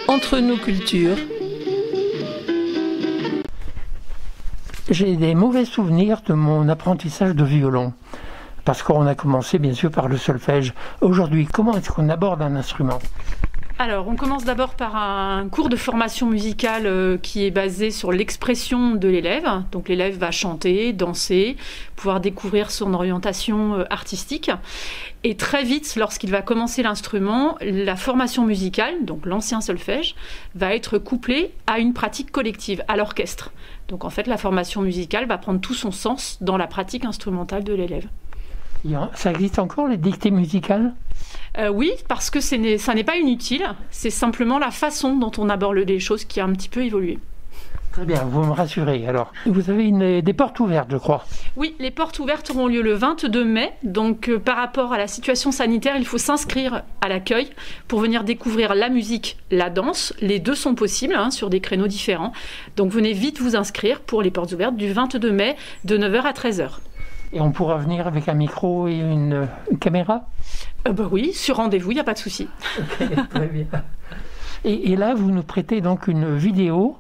Entre nos cultures. J'ai des mauvais souvenirs de mon apprentissage de violon, parce qu'on a commencé bien sûr par le solfège. Aujourd'hui, comment est-ce qu'on aborde un instrument ? Alors, on commence d'abord par un cours de formation musicale qui est basé sur l'expression de l'élève. Donc l'élève va chanter, danser, pouvoir découvrir son orientation artistique. Et très vite, lorsqu'il va commencer l'instrument, la formation musicale, donc l'ancien solfège, va être couplée à une pratique collective, à l'orchestre. Donc en fait, la formation musicale va prendre tout son sens dans la pratique instrumentale de l'élève. Ça existe encore, les dictées musicales ? Oui, parce que ça n'est pas inutile, c'est simplement la façon dont on aborde les choses qui a un petit peu évolué. Très bien, vous me rassurez. Alors, vous avez des portes ouvertes, je crois. Oui, les portes ouvertes auront lieu le 22 mai. Donc, par rapport à la situation sanitaire, il faut s'inscrire à l'accueil pour venir découvrir la musique, la danse. Les deux sont possibles sur des créneaux différents. Donc, venez vite vous inscrire pour les portes ouvertes du 22 mai de 9h à 13h. Et on pourra venir avec un micro et une caméra ? Oui, sur rendez-vous, il n'y a pas de souci. Okay, très bien. Et là, vous nous prêtez donc une vidéo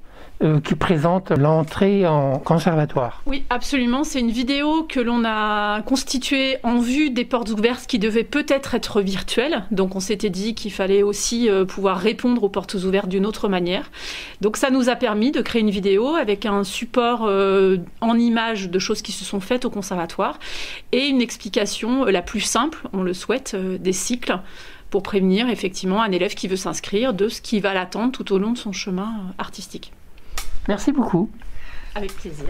qui présente l'entrée en conservatoire. Oui, absolument. C'est une vidéo que l'on a constituée en vue des portes ouvertes qui devaient peut-être être virtuelles. Donc on s'était dit qu'il fallait aussi pouvoir répondre aux portes ouvertes d'une autre manière. Donc ça nous a permis de créer une vidéo avec un support en images de choses qui se sont faites au conservatoire et une explication la plus simple, on le souhaite, des cycles pour prévenir effectivement un élève qui veut s'inscrire de ce qui va l'attendre tout au long de son chemin artistique. Merci beaucoup. Avec plaisir.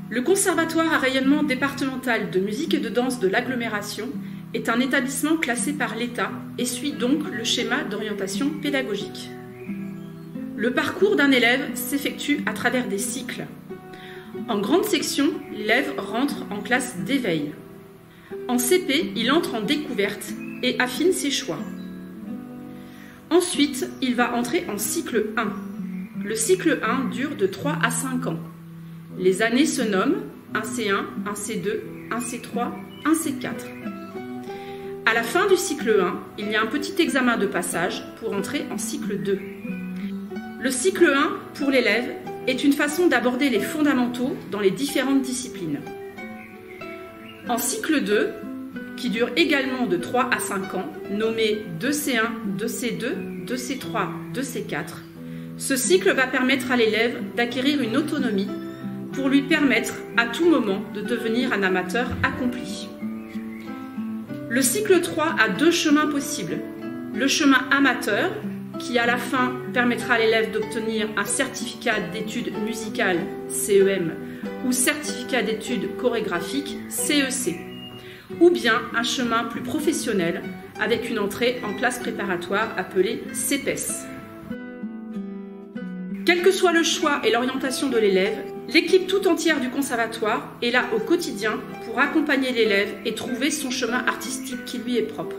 Le Conservatoire à rayonnement départemental de musique et de danse de l'agglomération est un établissement classé par l'État et suit donc le schéma d'orientation pédagogique. Le parcours d'un élève s'effectue à travers des cycles. En grande section, l'élève rentre en classe d'éveil. En CP, il entre en découverte et affine ses choix. Ensuite, il va entrer en cycle 1. Le cycle 1 dure de 3 à 5 ans. Les années se nomment 1C1, 1C2, 1C3, 1C4. À la fin du cycle 1, il y a un petit examen de passage pour entrer en cycle 2. Le cycle 1, pour l'élève, est une façon d'aborder les fondamentaux dans les différentes disciplines. En cycle 2, qui dure également de 3 à 5 ans, nommé 2C1, 2C2, 2C3, 2C4. Ce cycle va permettre à l'élève d'acquérir une autonomie pour lui permettre à tout moment de devenir un amateur accompli. Le cycle 3 a deux chemins possibles. Le chemin amateur, qui à la fin permettra à l'élève d'obtenir un certificat d'études musicales, CEM, ou certificat d'études chorégraphiques, CEC. Ou bien un chemin plus professionnel avec une entrée en classe préparatoire appelée CEPES. Quel que soit le choix et l'orientation de l'élève, l'équipe tout entière du conservatoire est là au quotidien pour accompagner l'élève et trouver son chemin artistique qui lui est propre.